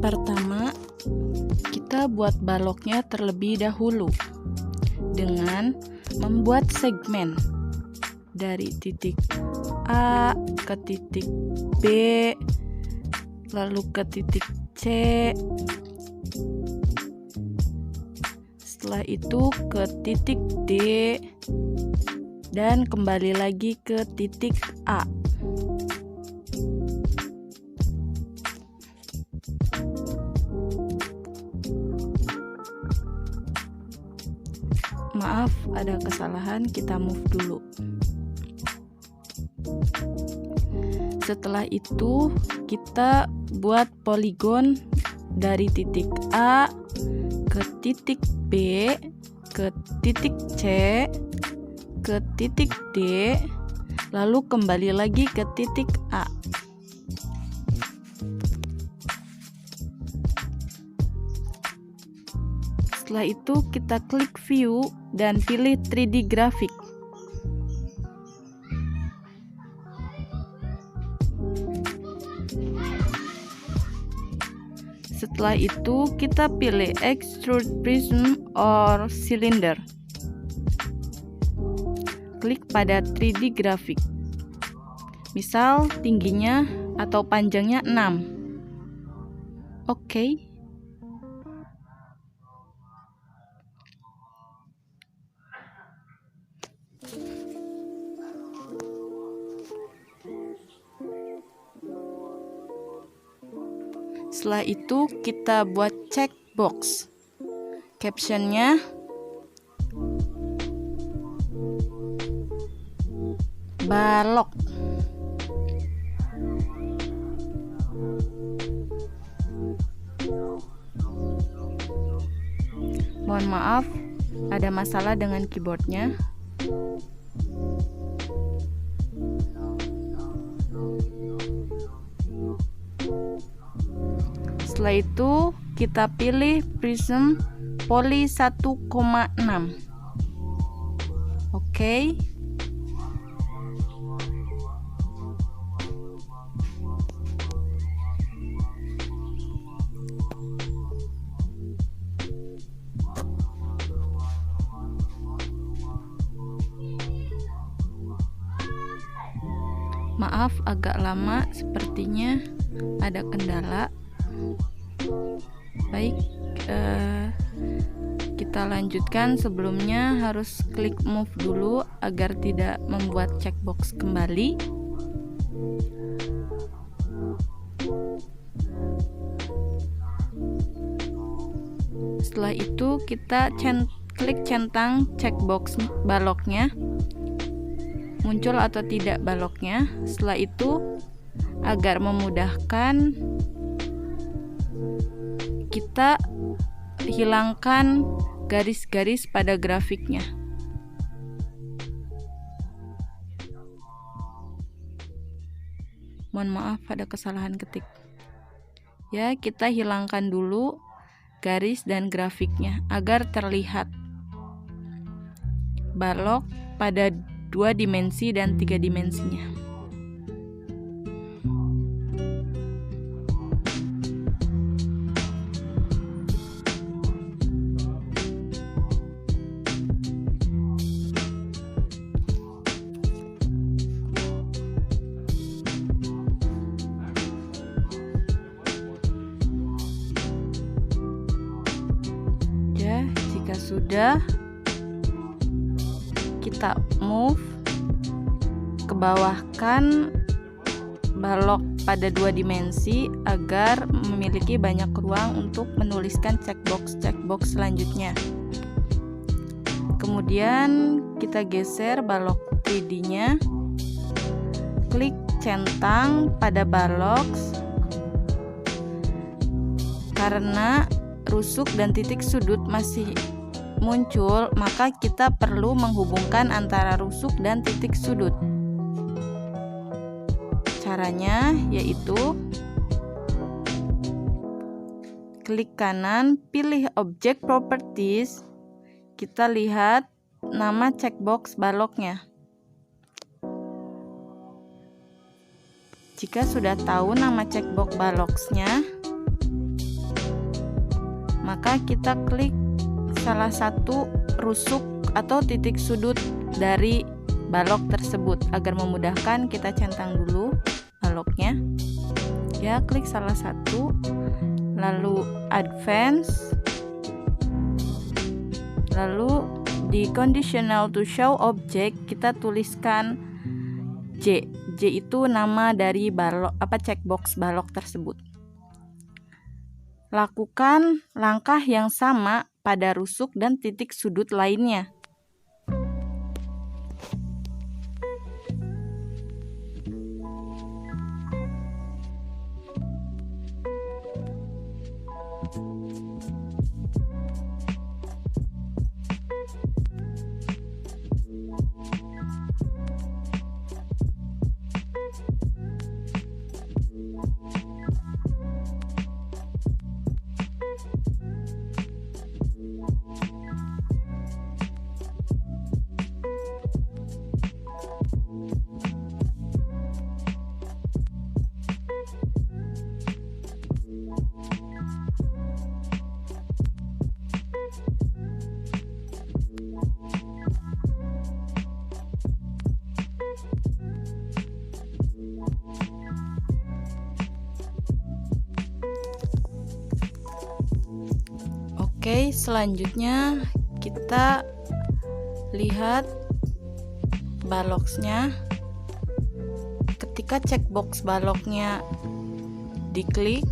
Pertama, kita buat baloknya terlebih dahulu dengan membuat segmen dari titik A ke titik B, lalu ke titik C. Setelah itu ke titik D dan kembali lagi ke titik A. Maaf, ada kesalahan, kita move dulu. Setelah itu, kita buat poligon dari titik A ke titik B, ke titik C, ke titik D, lalu kembali lagi ke titik A. Setelah itu kita klik view dan pilih 3D grafik. Setelah itu kita pilih extrude prism or cylinder. Klik pada 3D grafik. Misal tingginya atau panjangnya 6. Oke. Setelah itu kita buat checkbox. Captionnya balok. Mohon maaf, ada masalah dengan keyboardnya. Setelah itu kita pilih prism poly 1,6. Oke. Maaf, agak lama, sepertinya ada kendala. Baik, kita lanjutkan. Sebelumnya harus klik move dulu agar tidak membuat checkbox kembali. Setelah itu kita klik centang checkbox baloknya, muncul atau tidak baloknya. Setelah itu, agar memudahkan, kita hilangkan garis-garis pada grafiknya. Mohon maaf, ada kesalahan ketik. Ya, kita hilangkan dulu garis dan grafiknya agar terlihat balok pada 2 dimensi dan 3 dimensinya. Jika sudah, kita move ke bawahkan balok pada 2 dimensi agar memiliki banyak ruang untuk menuliskan checkbox selanjutnya. Kemudian kita geser balok 3D-nya, klik centang pada balok. Karena rusuk dan titik sudut masih muncul, maka kita perlu menghubungkan antara rusuk dan titik sudut. Caranya yaitu klik kanan, pilih Object Properties, kita lihat nama checkbox baloknya. Jika sudah tahu nama checkbox baloknya, maka kita klik salah satu rusuk atau titik sudut dari balok tersebut. Agar memudahkan, kita centang dulu baloknya. Ya, klik salah satu, lalu advance, lalu di conditional to show object kita tuliskan J. J itu nama dari balok checkbox balok tersebut. Lakukan langkah yang sama pada rusuk dan titik sudut lainnya. Oke, selanjutnya kita lihat baloknya. Ketika checkbox baloknya diklik,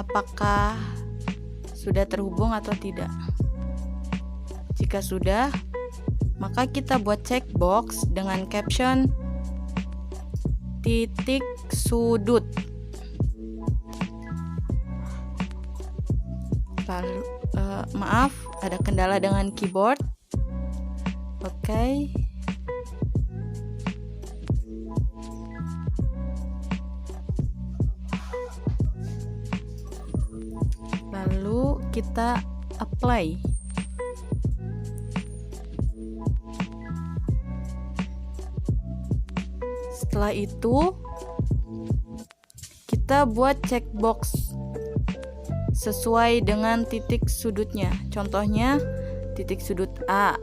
apakah sudah terhubung atau tidak? Jika sudah, maka kita buat checkbox dengan caption titik sudut. Lalu, maaf, ada kendala dengan keyboard. Oke. Lalu kita apply. Setelah itu kita buat checkbox sesuai dengan titik sudutnya. Contohnya titik sudut A.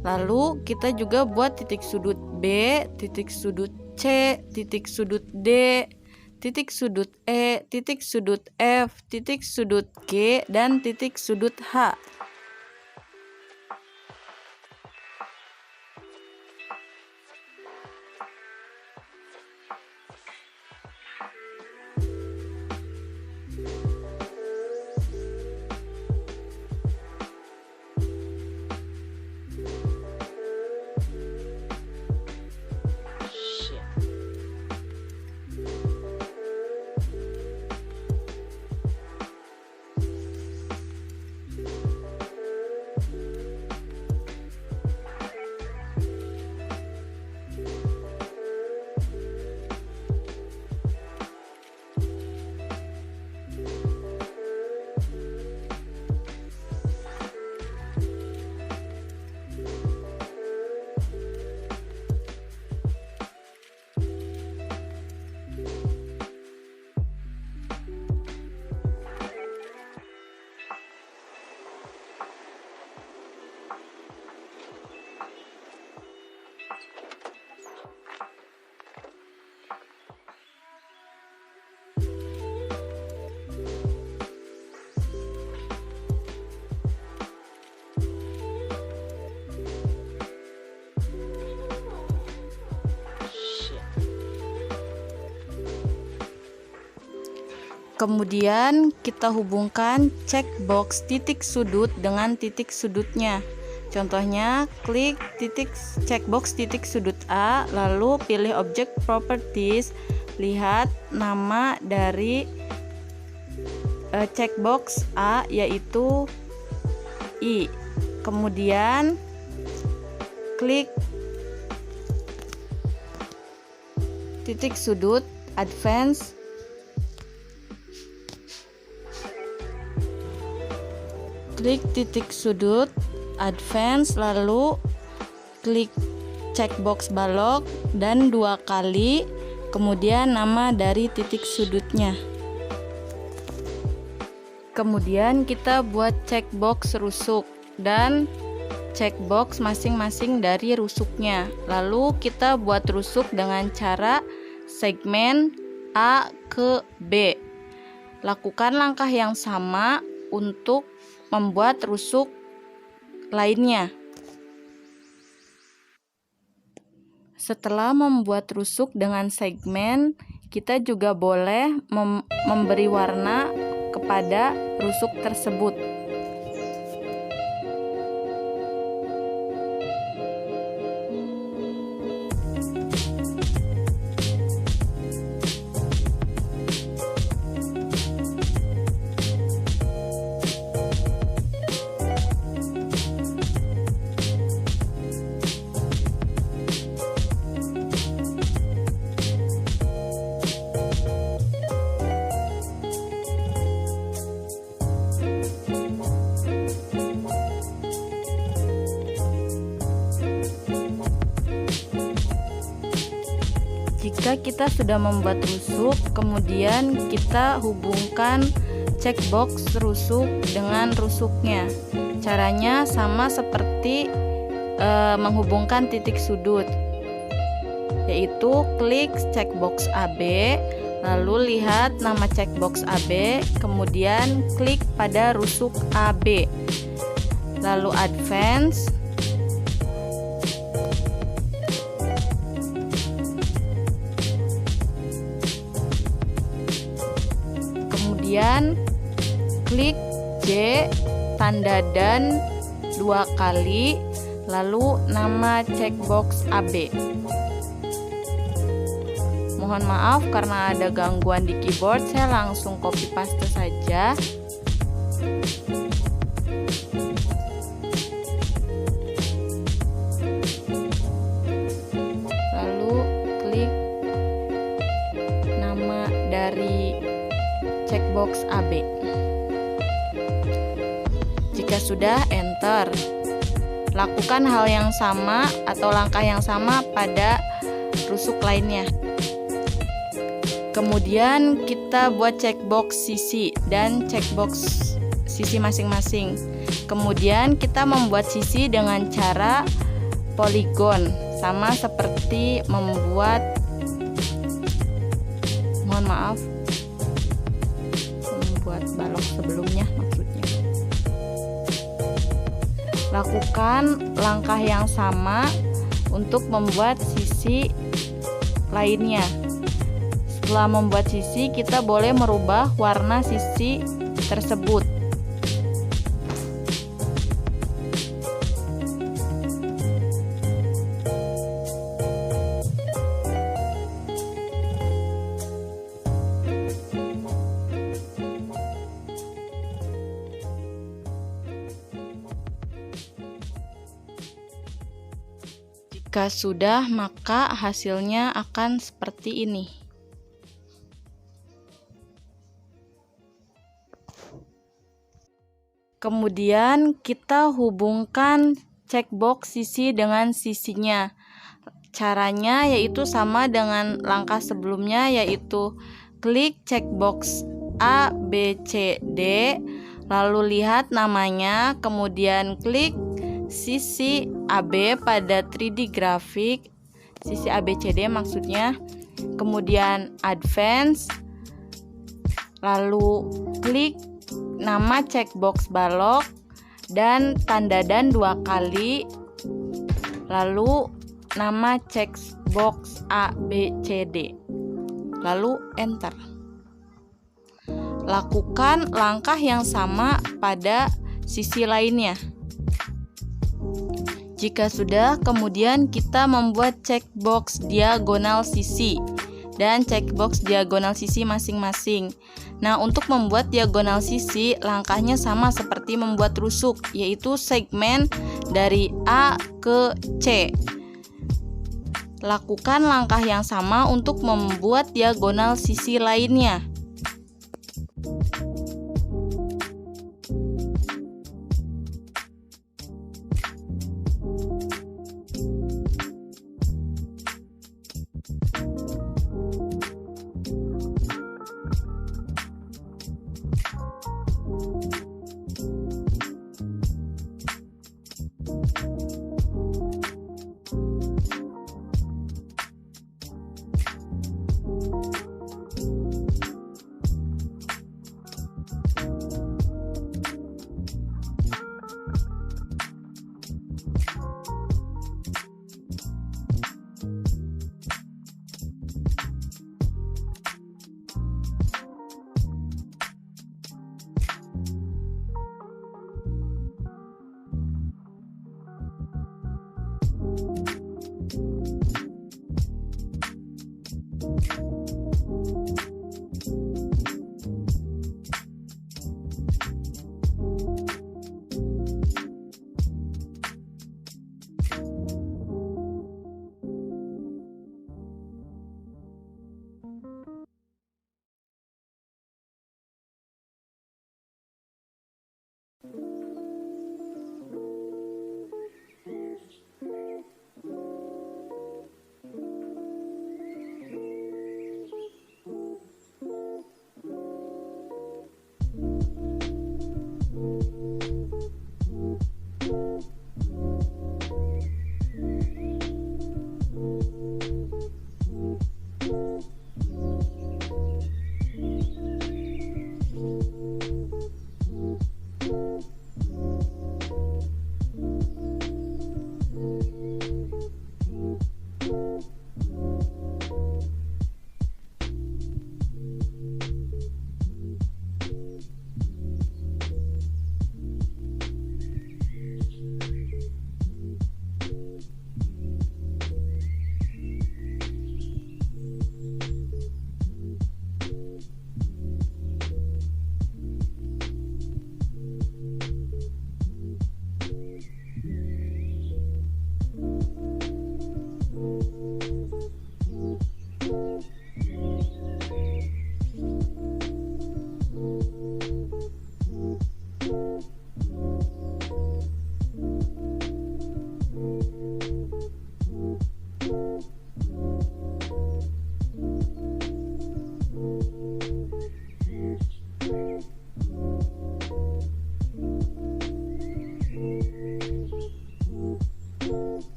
Lalu kita juga buat titik sudut B, titik sudut C, titik sudut D, titik sudut E, titik sudut F, titik sudut G, dan titik sudut H. Kemudian kita hubungkan checkbox titik sudut dengan titik sudutnya. Contohnya, klik checkbox titik sudut A, lalu pilih object properties, lihat nama dari checkbox A yaitu I. Kemudian klik titik sudut advance, klik titik sudut advance, lalu klik checkbox balok dan 2 kali, kemudian nama dari titik sudutnya. Kemudian kita buat checkbox rusuk dan checkbox masing-masing dari rusuknya. Lalu kita buat rusuk dengan cara segmen A ke B. Lakukan langkah yang sama untuk membuat rusuk lainnya. Setelah membuat rusuk dengan segmen, kita juga boleh memberi warna kepada rusuk tersebut. Jika kita sudah membuat rusuk, kemudian kita hubungkan checkbox rusuk dengan rusuknya. Caranya sama seperti menghubungkan titik sudut, yaitu klik checkbox AB, lalu lihat nama checkbox AB, kemudian klik pada rusuk AB, lalu advance. Kemudian klik J tanda dan 2 kali, lalu nama checkbox AB. Mohon maaf karena ada gangguan di keyboard, saya langsung copy paste saja. Lalu klik nama dari checkbox AB. Jika sudah, enter. Lakukan hal yang sama atau langkah yang sama pada rusuk lainnya. Kemudian kita buat checkbox sisi dan checkbox sisi masing-masing. Kemudian kita membuat sisi dengan cara poligon, sama seperti membuat, mohon maaf, membuat balok sebelumnya maksudnya. Lakukan langkah yang sama untuk membuat sisi lainnya. Setelah membuat sisi, kita boleh merubah warna sisi tersebut. Jika sudah, maka hasilnya akan seperti ini. Kemudian kita hubungkan checkbox sisi dengan sisinya. Caranya yaitu sama dengan langkah sebelumnya, yaitu klik checkbox A, B, C, D, lalu lihat namanya, kemudian klik sisi AB pada 3D grafik, sisi ABCD maksudnya, kemudian advance, lalu klik nama checkbox balok dan tanda dan 2 kali, lalu nama checkbox ABCD, lalu enter. Lakukan langkah yang sama pada sisi lainnya. Jika sudah, kemudian kita membuat checkbox diagonal sisi dan checkbox diagonal sisi masing-masing. Nah, untuk membuat diagonal sisi, langkahnya sama seperti membuat rusuk, yaitu segmen dari A ke C. Lakukan langkah yang sama untuk membuat diagonal sisi lainnya.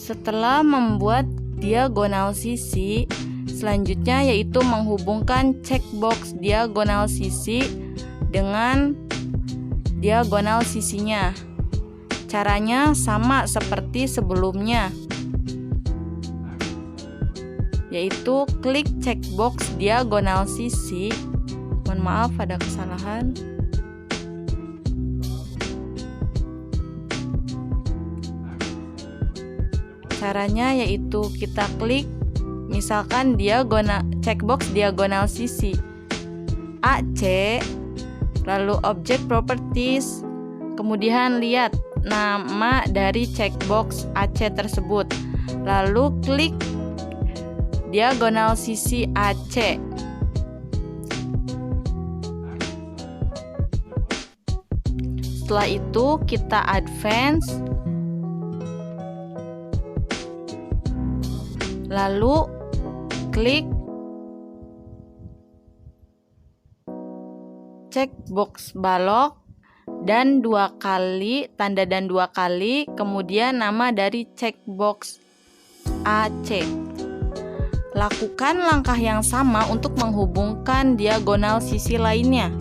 Setelah membuat diagonal sisi, selanjutnya yaitu menghubungkan checkbox diagonal sisi dengan diagonal sisinya. Caranya sama seperti sebelumnya, yaitu klik checkbox diagonal sisi. Mohon maaf ada kesalahan. Caranya yaitu kita klik misalkan checkbox diagonal sisi AC, lalu object properties, kemudian lihat nama dari checkbox AC tersebut, lalu klik diagonal sisi AC. Setelah itu kita advance, lalu klik checkbox balok dan tanda 2 kali, kemudian nama dari checkbox AC. Lakukan langkah yang sama untuk menghubungkan diagonal sisi lainnya.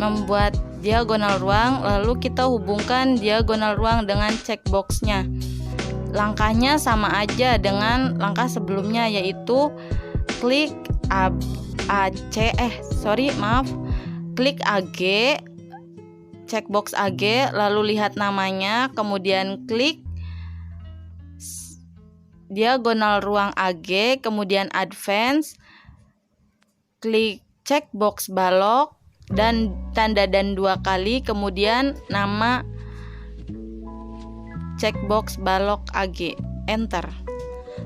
Membuat diagonal ruang, lalu kita hubungkan diagonal ruang dengan checkboxnya. Langkahnya sama aja dengan langkah sebelumnya, yaitu klik klik AG, checkbox AG, lalu lihat namanya, kemudian klik diagonal ruang AG, kemudian advance, klik checkbox balok dan tanda 2 kali, kemudian nama checkbox balok AG, enter.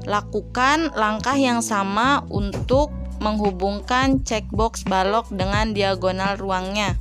Lakukan langkah yang sama untuk menghubungkan checkbox balok dengan diagonal ruangnya.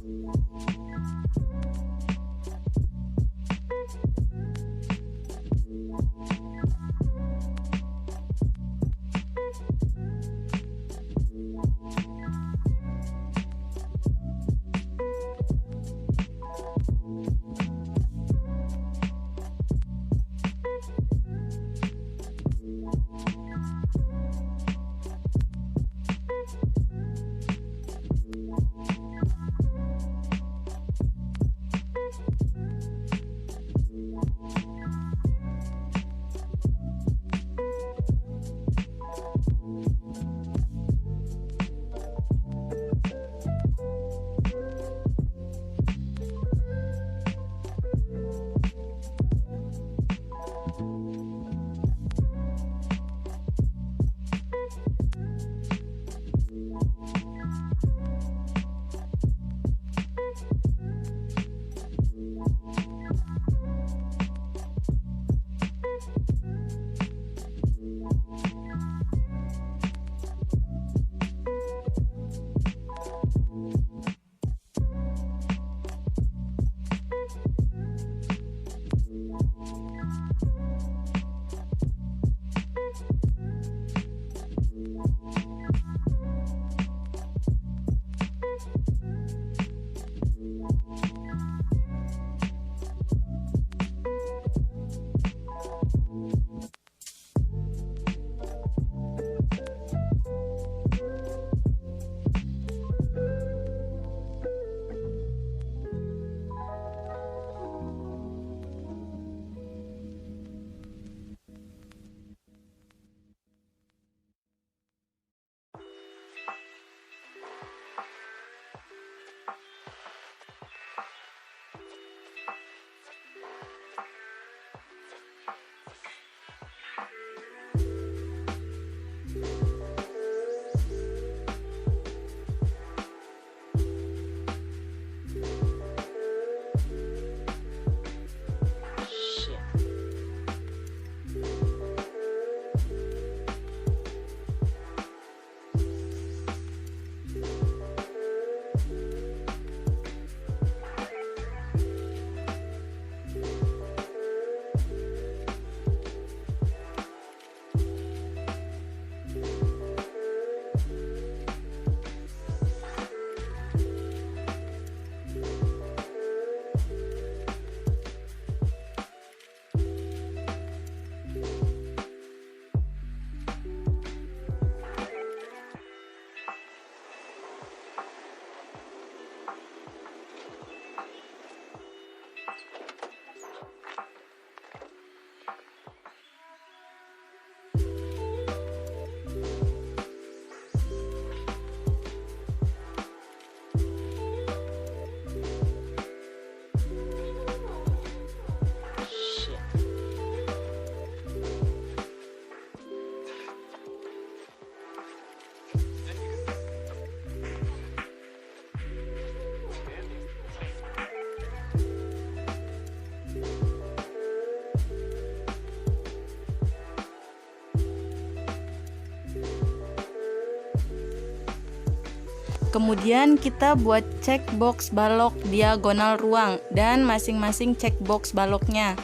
Kemudian kita buat checkbox balok diagonal ruang dan masing-masing checkbox baloknya.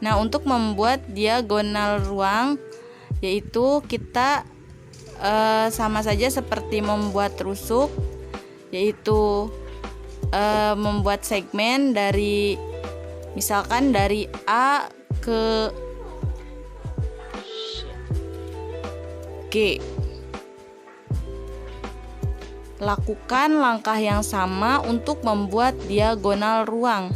Nah, untuk membuat diagonal ruang yaitu kita sama saja seperti membuat rusuk, yaitu membuat segmen dari misalkan dari A ke G. Lakukan langkah yang sama untuk membuat diagonal ruang.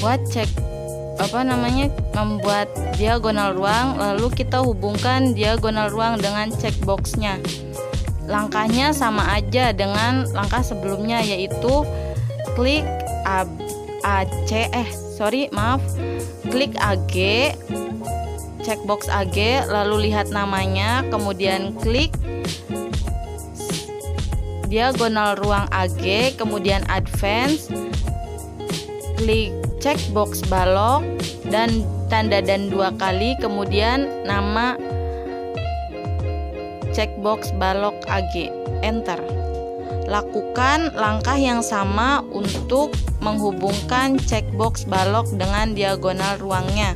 Buat membuat diagonal ruang, lalu kita hubungkan diagonal ruang dengan checkboxnya. Langkahnya sama aja dengan langkah sebelumnya, yaitu klik klik AG, checkbox AG, lalu lihat namanya, kemudian klik diagonal ruang AG, kemudian advance, klik checkbox balok dan tanda dan 2 kali, kemudian nama checkbox balok AG, enter. Lakukan langkah yang sama untuk menghubungkan checkbox balok dengan diagonal ruangnya.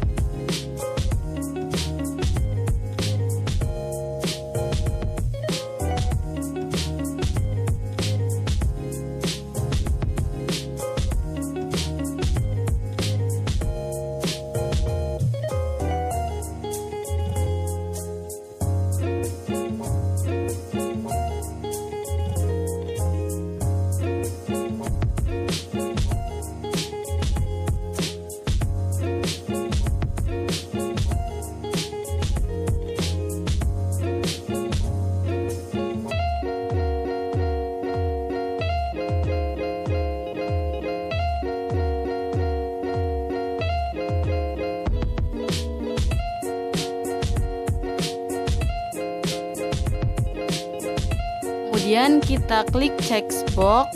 Kemudian kita klik checkbox,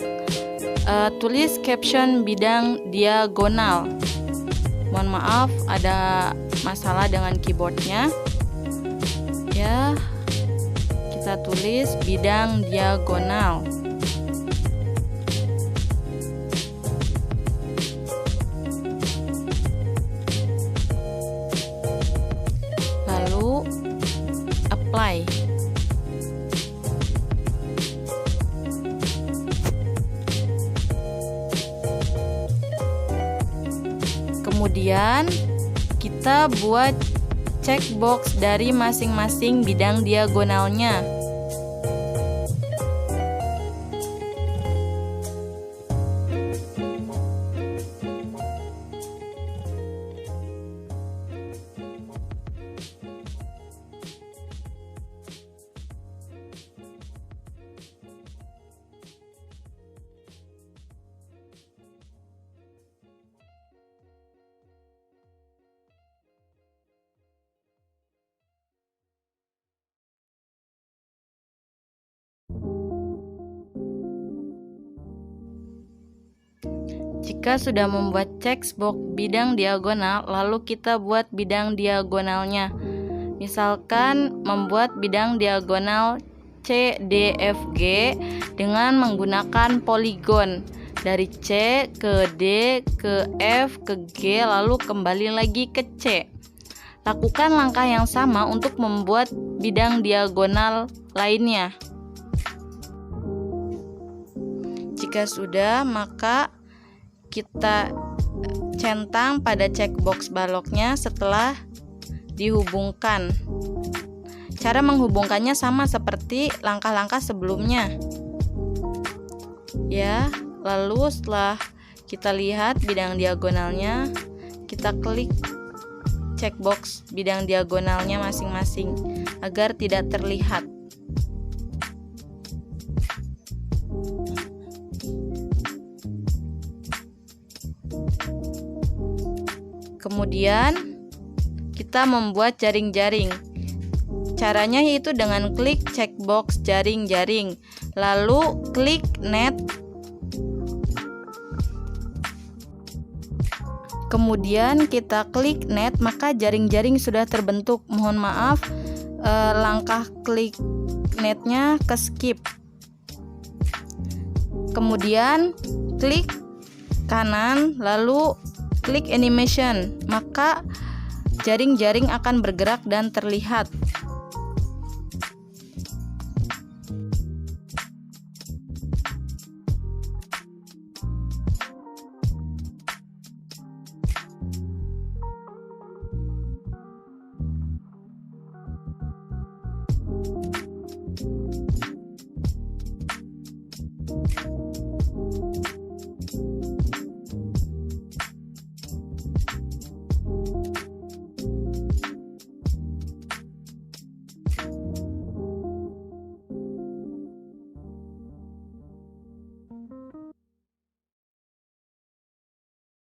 tulis caption bidang diagonal. Mohon maaf ada masalah dengan keyboardnya. Ya, kita tulis bidang diagonal. Lalu apply. Kemudian kita buat checkbox dari masing-masing bidang diagonalnya. Jika sudah membuat checkbox bidang diagonal, lalu kita buat bidang diagonalnya. Misalkan membuat bidang diagonal C, D, F, G dengan menggunakan poligon dari C ke D ke F ke G, lalu kembali lagi ke C. Lakukan langkah yang sama untuk membuat bidang diagonal lainnya. Jika sudah, maka kita centang pada checkbox baloknya setelah dihubungkan. Cara menghubungkannya sama seperti langkah-langkah sebelumnya. Ya, lalu setelah kita lihat bidang diagonalnya, kita klik checkbox bidang diagonalnya masing-masing agar tidak terlihat. Kemudian kita membuat jaring-jaring. Caranya yaitu dengan klik checkbox jaring-jaring, lalu klik net. Kemudian kita klik net, maka jaring-jaring sudah terbentuk. Mohon maaf, langkah klik netnya ke skip. Kemudian klik kanan, lalu klik animation, maka jaring-jaring akan bergerak dan terlihat.